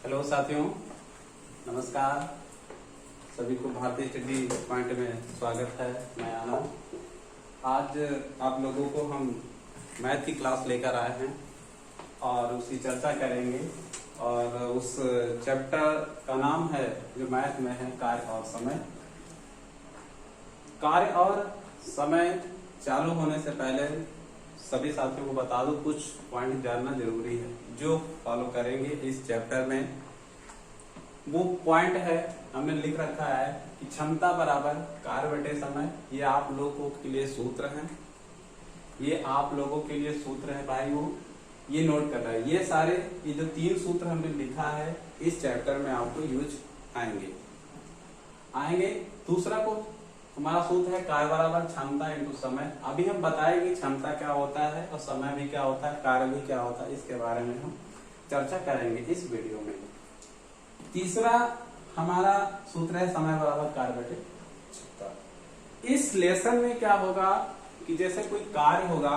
Hello साथियों, नमस्कार। सभी को भारतीय स्टडी पॉइंट में स्वागत है। मैं आनंद। आज आप लोगों को हम मैथ की क्लास लेकर आए हैं और उसकी चर्चा करेंगे। और उस चैप्टर का नाम है जो मैथ में है, कार्य और समय। कार्य और समय चालू होने से पहले सभी साथियों को बता दूं, कुछ पॉइंट जानना जरूरी है जो फॉलो करेंगे इस चैप्टर में। वो पॉइंट है, हमने लिख रखा है कि क्षमता बराबर कार्य बटे समय। ये आप लोगों के लिए सूत्र है, ये आप लोगों के लिए सूत्र है भाइयों, ये नोट करना है। ये सारे ये जो 3 सूत्र हमने लिखा है इस चैप्टर में आपको यूज आएंगे। दूसरा को हमारा सूत्र है कार्य बराबर क्षमता इंटू समय। अभी हम बताएंगे क्षमता क्या होता है और समय भी क्या होता है, कार्य भी क्या होता है, इसके बारे में हम चर्चा करेंगे इस वीडियो में। तीसरा हमारा सूत्र है समय बराबर कार्य बटे क्षमता। इस लेसन में क्या होगा कि जैसे कोई कार्य होगा,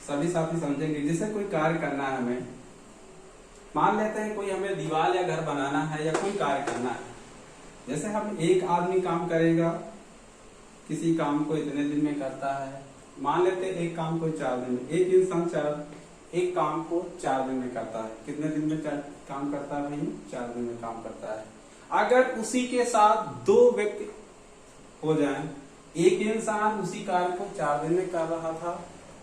सभी साथी समझेंगे। जैसे कोई कार्य करना है हमें, मान लेते हैं कोई हमें दीवार या घर बनाना है या कोई कार्य करना है। जैसे हम एक आदमी काम करेगा, किसी काम को इतने दिन में करता है। मान लेते हैं एक काम को 4 दिन में, एक इंसान एक काम को 4 दिन में करता है। कितने दिन में काम करता है भाई? 4 दिन में काम करता है। अगर उसी के साथ 2 व्यक्ति हो जाएं, एक इंसान उसी कार्य को 4 दिन में कर रहा था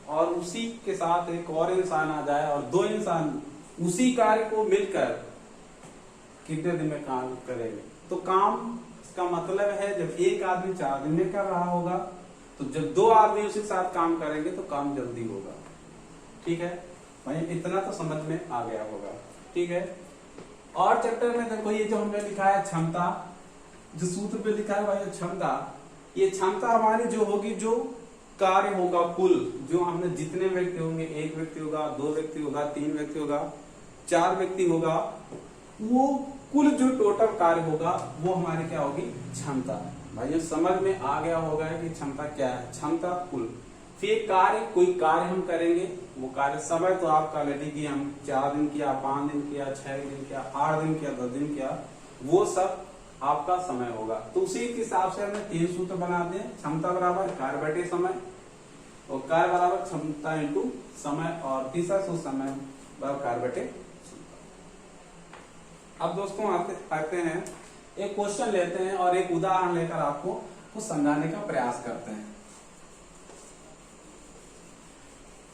और उसी के साथ एक और इंसान आ जाए और 2 इंसान उसी कार्य को मिलकर कितने दिन में काम करेंगे? तो काम का मतलब है जब एक आदमी 4 दिन में कर रहा होगा तो जब 2 आदमी उसी के साथ काम करेंगे तो काम जल्दी होगा। ठीक है भाई, इतना तो समझ में आ गया होगा। ठीक है। और चैप्टर में देखो, ये जो हमने लिखा है क्षमता, जो सूत्र पे लिखा है भाई क्षमता, ये क्षमता हमारी जो होगी, जो कार्य होगा कुल, जो हमने जितने व्यक्ति होंगे, 1 व्यक्ति होगा, 2 व्यक्ति होगा, 3 व्यक्ति होगा, 4 व्यक्ति होगा, वो कुल जो टोटल कार्य होगा वो हमारी क्या होगी? क्षमता। भाई समझ में आ गया होगा कि क्षमता क्या है? क्षमता कुल। फिर कार्य, कोई कार्य हम करेंगे, वो कार्य समय तो आपका ऑलरेडी कि हम 4 दिन किया, 5 दिन किया, 6 दिन किया, 8 दिन किया, 10 दिन किया, वो सब आपका समय होगा। तो उसी के हिसाब से हमने 3 सूत्र बना दिए। क्षमता बराबर कार्य बटे समय, और कार्य बराबर क्षमता इंटू समय, और तीसरा सूत्र समय बराबर कार्य बटे। अब दोस्तों आते हैं, एक क्वेश्चन लेते हैं और एक उदाहरण लेकर आपको कुछ समझाने का प्रयास करते हैं।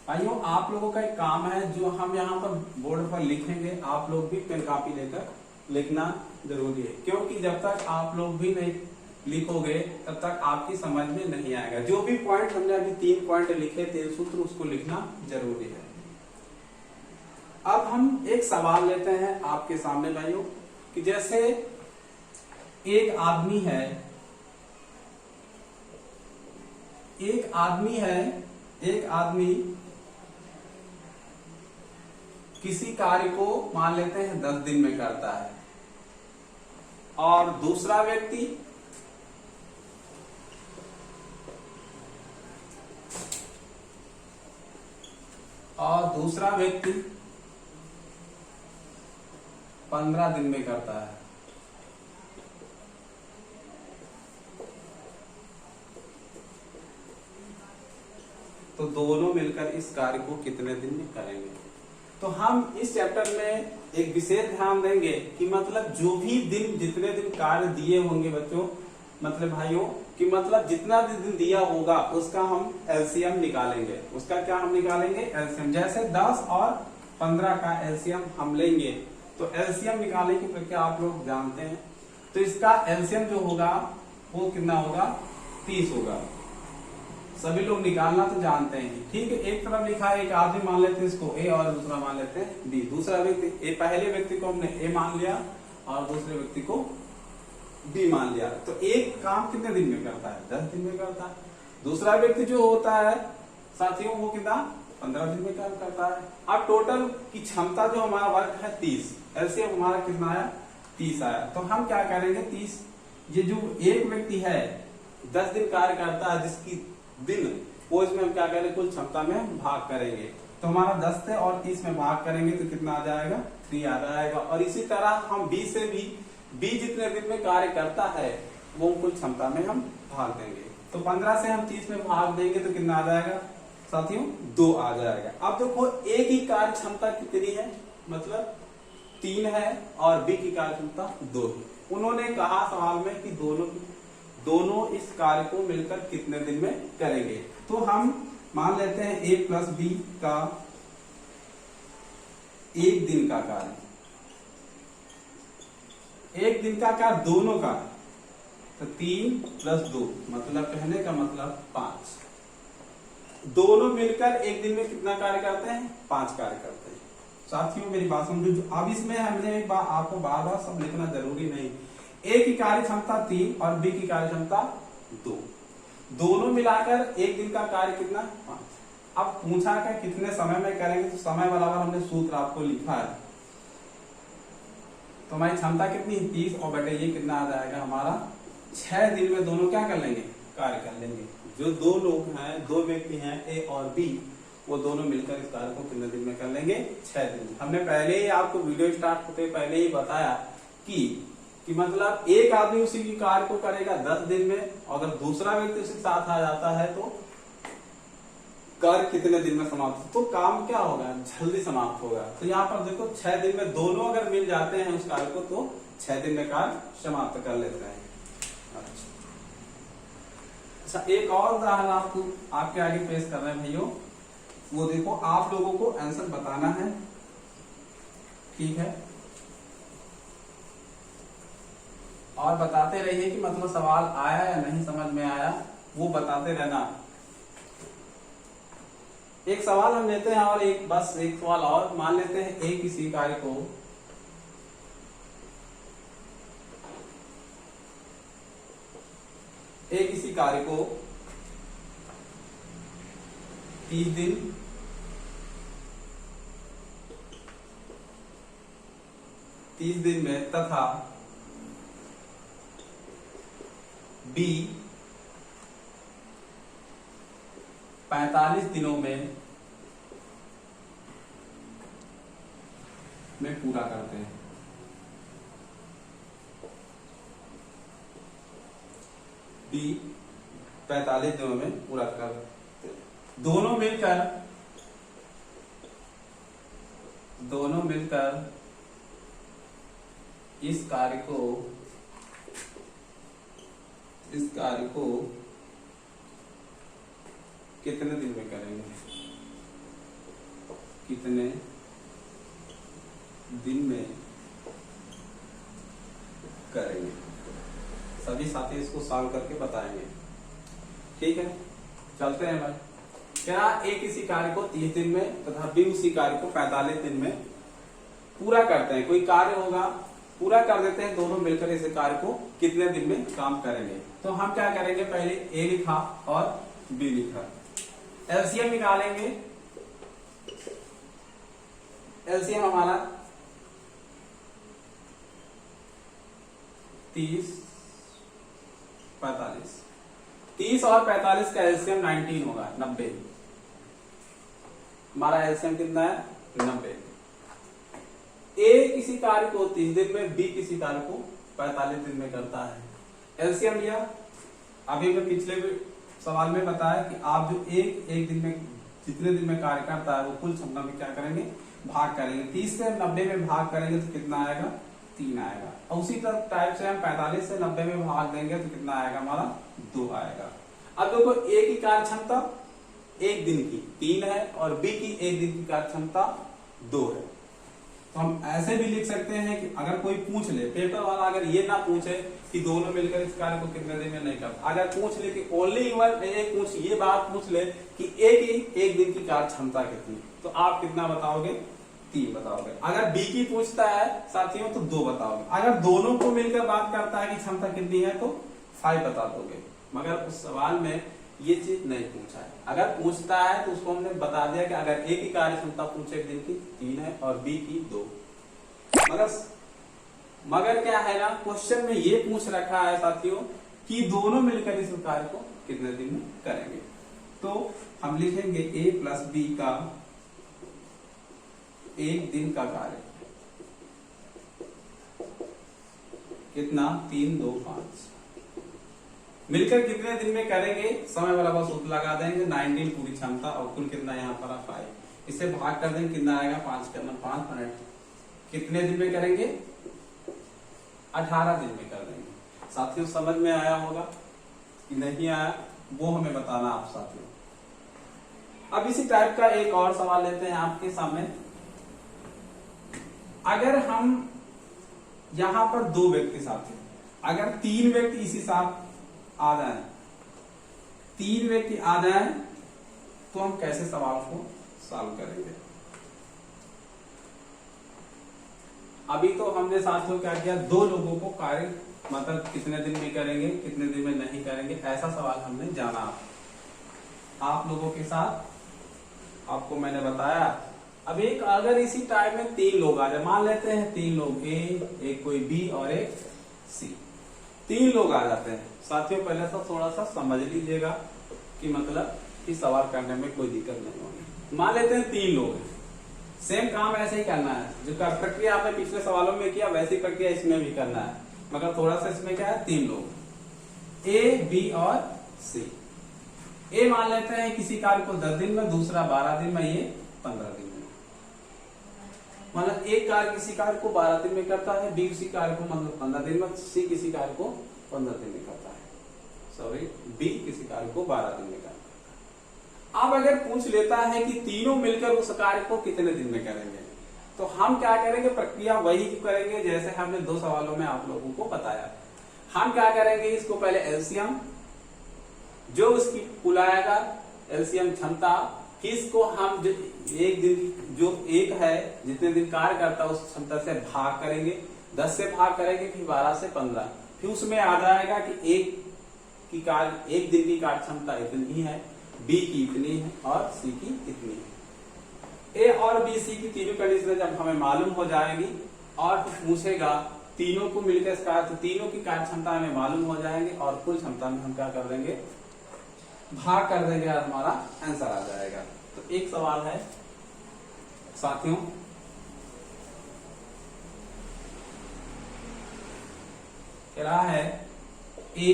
भाइयों, आप लोगों का एक काम है जो हम यहाँ पर बोर्ड पर लिखेंगे। आप लोग भी पेन कॉपी लेकर लिखना जरूरी है, क्योंकि जब तक आप लोग भी नहीं लिखोगे तब तक आपकी समझ में नहीं आएगा। जो भी पॉइंट हमने अभी 3 पॉइंट लिखे, 3 सूत्र, उसको लिखना जरूरी है। अब हम एक सवाल लेते हैं आपके सामने भाइयों, कि जैसे एक आदमी किसी कार्य को मान लेते हैं 10 दिन में करता है, और दूसरा व्यक्ति दूसरा व्यक्ति 15 दिन में करता है। तो दोनों मिलकर इस कार्य को कितने दिन में करेंगे? तो हम इस चैप्टर में एक विशेष ध्यान देंगे कि मतलब जो भी दिन, जितने दिन कार्य दिए होंगे बच्चों, मतलब भाइयों, कि मतलब जितना भी दिन दिया होगा उसका हम एलसीएम निकालेंगे। उसका क्या हम निकालेंगे? एलसीएम। जैसे 10 और 15 का एलसीएम हम लेंगे, तो एलसीएम निकालने की प्रक्रिया आप लोग जानते हैं। तो इसका एलसीएम जो होगा वो कितना होगा? 30 होगा। सभी लोग निकालना तो जानते हैं। ठीक है, एक तरफ लिखा है, एक आदमी मान लेते हैं इसको ए और दूसरा मान लेते हैं बी। दूसरा व्यक्ति ए, पहले व्यक्ति को हमने ए मान लिया और दूसरे व्यक्ति को बी मान लिया। तो एक काम कितने दिन में करता है? 10 दिन में करता है। दूसरा व्यक्ति जो होता है साथियों, वो कितना? 15 दिन में काम करता है। अब टोटल की क्षमता जो हमारा वर्क है 30, एलसीएम हमारा कितना आया? 30 आया। तो हम क्या करेंगे? 30, ये जो एक व्यक्ति है 10 दिन कार्य करता है, जिसकी दिन वो इसमें हम क्या करेंगे, कुल क्षमता में भाग करेंगे। तो हमारा 10 से और 30 में भाग करेंगे तो कितना आ जाएगा, 3 आ जाएगा। और इसी तरह हम बी से भी, बी जितने दिन में कार्य करता है वो कुल क्षमता में हम भाग देंगे। तो 15 से हम 30 में भाग देंगे तो कितना आ जाएगा साथियों, 2 आ जाएगा। अब देखो ए की कार्य क्षमता कितनी है, मतलब 3 है और बी की कार्य क्षमता 2 है। उन्होंने कहा सवाल में कि दोनों इस कार्य को मिलकर कितने दिन में करेंगे। तो हम मान लेते हैं ए प्लस बी का 1 दिन का कार्य, 1 दिन का कार्य दोनों का, तो 3 प्लस 2 मतलब कहने का मतलब 5। दोनों मिलकर 1 दिन में कितना कार्य करते हैं, 5 कार्य करते हैं। साथियों मेरी बात समझो, अब इसमें हमने एक बार आपको बार बार सब लिखना जरूरी नहीं। ए की कार्य क्षमता 3 और बी की कार्य क्षमता 2, दोनों मिलाकर 1 दिन का कार्य कितना, 5। अब पूछा कि कितने समय में करेंगे, तो समय बराबर हमने सूत्र आपको लिखा है। तो हमारी क्षमता कितनी, 30 और बटे ये कितना आ जाएगा हमारा, 6 दिन में दोनों क्या कर लेंगे, कार्य कर लेंगे। जो 2 लोग हैं, 2 व्यक्ति हैं ए और बी, वो दोनों मिलकर इस कार्य को कितने दिन में कर लेंगे, 6 दिन। हमने पहले ही आपको वीडियो स्टार्ट होते पहले ही बताया कि मतलब एक आदमी उसी की कार्य को करेगा 10 दिन में, और अगर दूसरा व्यक्ति उसके साथ आ जाता है तो कार्य कितने दिन में समाप्त, तो काम क्या होगा, जल्दी समाप्त होगा। तो यहाँ पर देखो 6 दिन में दोनों अगर मिल जाते हैं उस कार्य को तो 6 दिन में कार्य समाप्त कर लेते हैं। अच्छा एक और उदाहरण आपको आपके आगे पेश कर रहे हैं भाइयों, वो देखो आप लोगों को आंसर बताना है, ठीक है, और बताते रहिए कि मतलब सवाल आया या नहीं समझ में आया, वो बताते रहना। एक सवाल हम लेते हैं और एक सवाल और मान लेते हैं। एक किसी कार्य को किसी कार्य को 30 दिन 30 दिन में तथा बी 45 दिनों में पूरा करते हैं। बी 45 दिनों में पूरा करते हैं। दोनों मिलकर इस कार्य को कितने दिन में करेंगे, कितने दिन में करेंगे। सभी साथी इसको सॉल्व करके बताएंगे, ठीक है। चलते हैं भाई। क्या ए किसी कार्य को 30 दिन में तथा बी उसी कार्य को 45 दिन में पूरा करते हैं। कोई कार्य होगा, पूरा कर देते हैं, दोनों मिलकर इस कार्य को कितने दिन में काम करेंगे। तो हम क्या करेंगे, पहले ए लिखा और बी लिखा, एलसीएम निकालेंगे। एलसीएम हमारा 30 45, 30 और 45 का एलसीएम 19 होगा, 90। हमारा एलसीएम कितना है, 90। ए किसी कार्य को 30 दिन में, बी किसी कार्य को 45 दिन में करता है। एलसीएम लिया, अभी मैं पिछले सवाल में बताया कि आप जो एक दिन में जितने दिन में कार्य करता है वो कुल क्षमता में क्या करेंगे, भाग करेंगे। 30 से 90 में भाग करेंगे तो कितना आएगा, 3 आएगा। और उसी टाइप से हम 45 से 90 में भाग देंगे तो कितना आएगा हमारा, 2 आएगा। अब देखो ए की कार्य क्षमता 1 दिन की 3 है और बी की 1 दिन की कार्य क्षमता 2 है। तो हम ऐसे भी लिख सकते हैं कि अगर कोई पूछ ले, पेपर वाला अगर ये ना पूछे कि दोनों मिलकर इस कार्य को कितने दिन में नहीं करता, अगर पूछ ले कि ओनली ये बात पूछ ले कि ए की 1 दिन की कार्य क्षमता कितनी, तो आप कितना बताओगे, 3 बताओगे। अगर बी की पूछता है साथियों तो 2 बताओगे। अगर दोनों को मिलकर बात करता है कि क्षमता कितनी है तो 5 बता दोगे। मगर उस सवाल में ये चीज नहीं पूछा है। अगर पूछता है तो उसको हमने बता दिया कि अगर ए की कार्य क्षमता पूछे 1 दिन की 3 है और बी की 2। मगर क्या है ना, क्वेश्चन में ये पूछ रखा है साथियों कि दोनों मिलकर इस कार्य को कितने दिन में करेंगे। तो हम लिखेंगे ए प्लस बी का एक दिन का कार्य कितना 3, 2, 5 मिलकर कितने दिन में करेंगे, समय बराबर सूत्र लगा देंगे 19 पूरी क्षमता और कुल कितना यहाँ पर 5, इसे भाग कर देंगे कितना आएगा 5 करना 5 मिनट, कितने दिन में करेंगे 18 दिन में कर देंगे। साथियों समझ में आया होगा कि नहीं आया वो हमें बताना आप साथियों। अब इसी टाइप का एक और सवाल लेते हैं आपके सामने। अगर हम यहां पर 2 व्यक्ति साथी, अगर 3 व्यक्ति इसी साथ आ जाए, 3 व्यक्ति आ जाए तो हम कैसे सवाल को सॉल्व करेंगे। अभी तो हमने साथियों क्या किया, 2 लोगों को कार्य मतलब कितने दिन में करेंगे कितने दिन में नहीं करेंगे ऐसा सवाल हमने जाना आप लोगों के साथ, आपको मैंने बताया। अब एक अगर इसी टाइम में 3 लोग आ जाए, मान लेते हैं 3 लोग ए, एक कोई बी और एक सी, 3 लोग आ जाते हैं साथियों। पहले से थोड़ा सा समझ लीजिएगा कि मतलब कि सवाल करने में कोई दिक्कत नहीं होगी। मान लेते हैं 3 लोग हैं, सेम काम ऐसे ही करना है, जो प्रक्रिया आपने पिछले सवालों में किया वैसी प्रक्रिया इसमें भी करना है, मगर थोड़ा सा इसमें क्या है 3 लोग ए, बी और सी। ए मान लेते हैं किसी कार्य को 10 दिन में, दूसरा 12 दिन में, ये 15 दिन में। मतलब एक कार्य किसी कार्य को 12 दिन में करता है, बी किसी कार्य को मतलब 15 दिन में, सी किसी कार्य को 15 दिन में करता है, सॉरी बी किसी कार्य को 12 दिन में करता है। अब अगर पूछ लेता है कि तीनों मिलकर उस कार्य को कितने दिन में करेंगे, तो हम क्या करेंगे, प्रक्रिया वही करेंगे जैसे हमने 2 सवालों में आप लोगों को बताया। हम क्या करेंगे, इसको पहले एलसीएम जो उसकी कुल आएगा, एलसीएम क्षमता किसको हम एक दिन जो एक है जितने दिन कार्य करता है उस क्षमता से भाग करेंगे, 10 से भाग करेंगे, फिर 12 से 15, फिर उसमें आ जाएगा कि एक दिन की कार्य क्षमता इतनी है, बी की इतनी है और सी की इतनी है। ए और बी सी की तीनों कंडीशन जब हमें मालूम हो जाएगी और पूछेगा तीनों को मिलकर इसका, तो तीनों की कार्य क्षमता हमें मालूम हो जाएंगे और कुल क्षमता में हम क्या कर देंगे, भाग कर देंगे और हमारा आंसर आ जाएगा। तो एक सवाल है साथियों, कह रहा है ए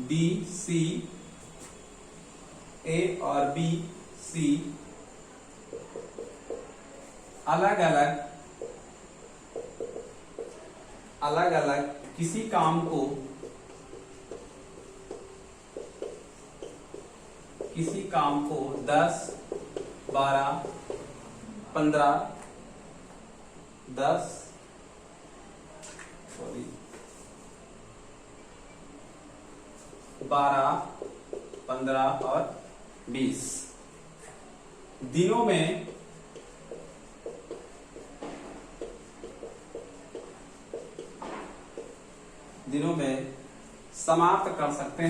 बी सी, ए और बी सी अलग अलग किसी काम को 10, 12, 15, 12, 15 और 20 दिनों में समाप्त कर सकते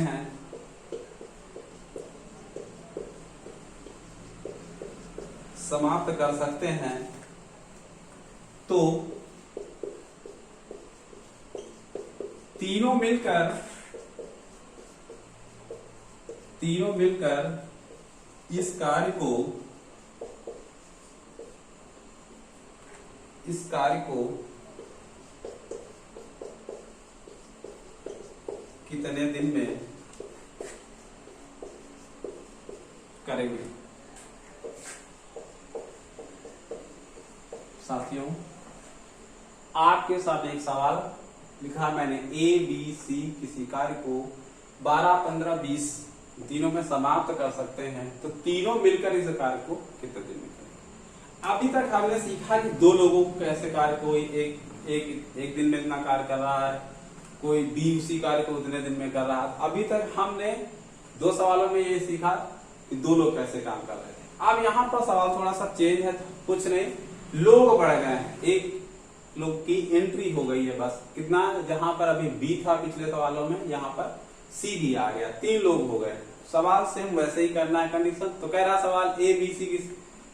हैं, तो तीनों मिलकर इस कार्य को कितने दिन में करेंगे। साथियों आपके सामने एक सवाल लिखा मैंने, ए बी सी किसी कार्य को 12, 15, 20 दिनों में समाप्त कर सकते हैं, तो तीनों मिलकर इस कार्य को कितने दिन में करेंगे। अभी तक हमने सीखा कि 2 लोगों को कैसे कार्य, कोई एक दिन में इतना कार्य कर रहा है, कोई बी उसी कार्य को उतने दिन में कर रहा है। अभी तक हमने 2 सवालों में ये सीखा कि 2 लोग कैसे काम कर रहे थे। अब यहाँ पर सवाल थोड़ा सा चेंज है, कुछ नहीं, लोग बढ़ गए हैं, एक लोग की एंट्री हो गई है बस। कितना, जहां पर अभी बी था पिछले सवालों में, यहाँ पर सी भी आ गया, 3 लोग हो गए। सवाल सेम वैसे ही करना है कंडीशन। तो कह रहा सवाल ए बी सी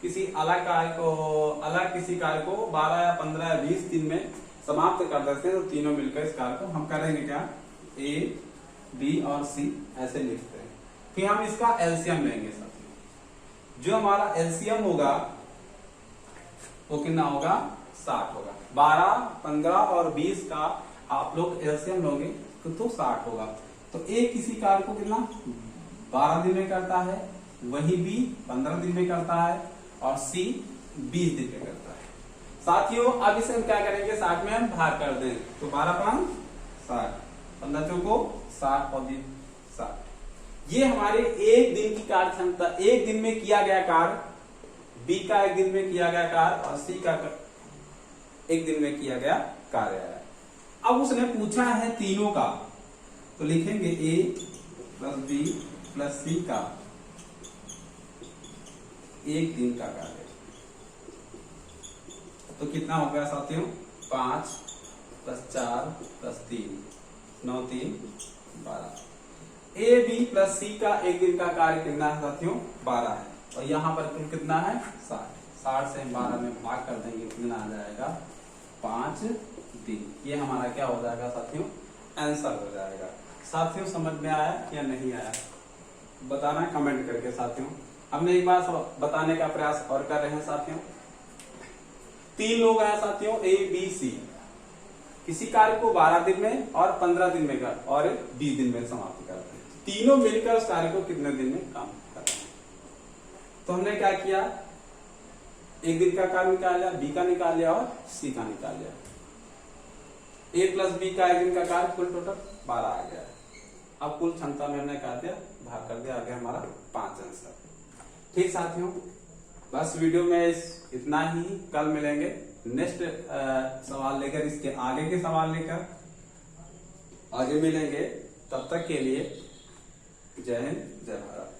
किसी अलग किसी कार्य को 12 या 15 या 20 दिन में समाप्त कर देते हैं, तो तीनों मिलकर इस कार्य को हम करेंगे क्या, ए बी और सी ऐसे लिखते हैं। फिर हम इसका एलसीएम लेंगे साथियों। जो हमारा एलसीएम होगा वो कितना होगा 60 होगा। 12, 15 और 20 का आप लोग एलसीएम लोगे तो 60 होगा। तो ए किसी कार्य को कितना 12 दिन में करता है, वही बी 15 दिन में करता है और सी 20 दिन में करता है। साथियों अब इसे हम क्या करेंगे 60 में हम भाग कर दें तो 12 5 60, 15 चौको 60 और 20 60। ये हमारे एक दिन की कार्य क्षमता, एक दिन में किया गया कार्य, बी का एक दिन में किया गया कार्य और सी का एक दिन में किया गया कार्य है। अब उसने पूछा है तीनों का, तो लिखेंगे ए प्लस बी प्लस सी का एक दिन का कार्य। तो कितना हो गया साथियों 5 प्लस 4 प्लस 3 9 3 12। ए बी प्लस सी का एक दिन का कार्य कितना है साथियों 12 है और यहाँ पर कुल कितना है 60। 60 से 12 में भाग कर देंगे कितना आ जाएगा 5 दिन। ये हमारा क्या हो जाएगा साथियों आंसर हो जाएगा। साथियों समझ में आया या नहीं आया बताना कमेंट करके। साथियों हमने एक बार बताने का प्रयास और कर रहे हैं साथियों। 3 लोग हैं साथियों ए बी सी, किसी कार्य को 12 दिन में और 15 दिन में कर और 20 दिन में समाप्त करते हैं। तीनों मिलकर उस कार्य को कितने दिन में काम कर रहे हैं। तो हमने क्या किया एक दिन का कार्य निकाल लिया, बी का निकाल लिया और सी का निकाल लिया। ए प्लस बी का एक दिन का कार्य कुल टोटल 12 आ गया। अब कुल क्षमता में हमने क्या दिया भाग कर दिया, आ गया हमारा 5 आंसर। ठीक साथियों बस वीडियो में इतना ही। कल मिलेंगे नेक्स्ट सवाल लेकर, इसके आगे के सवाल लेकर आगे मिलेंगे। तब तक के लिए जय हिंद जय भारत।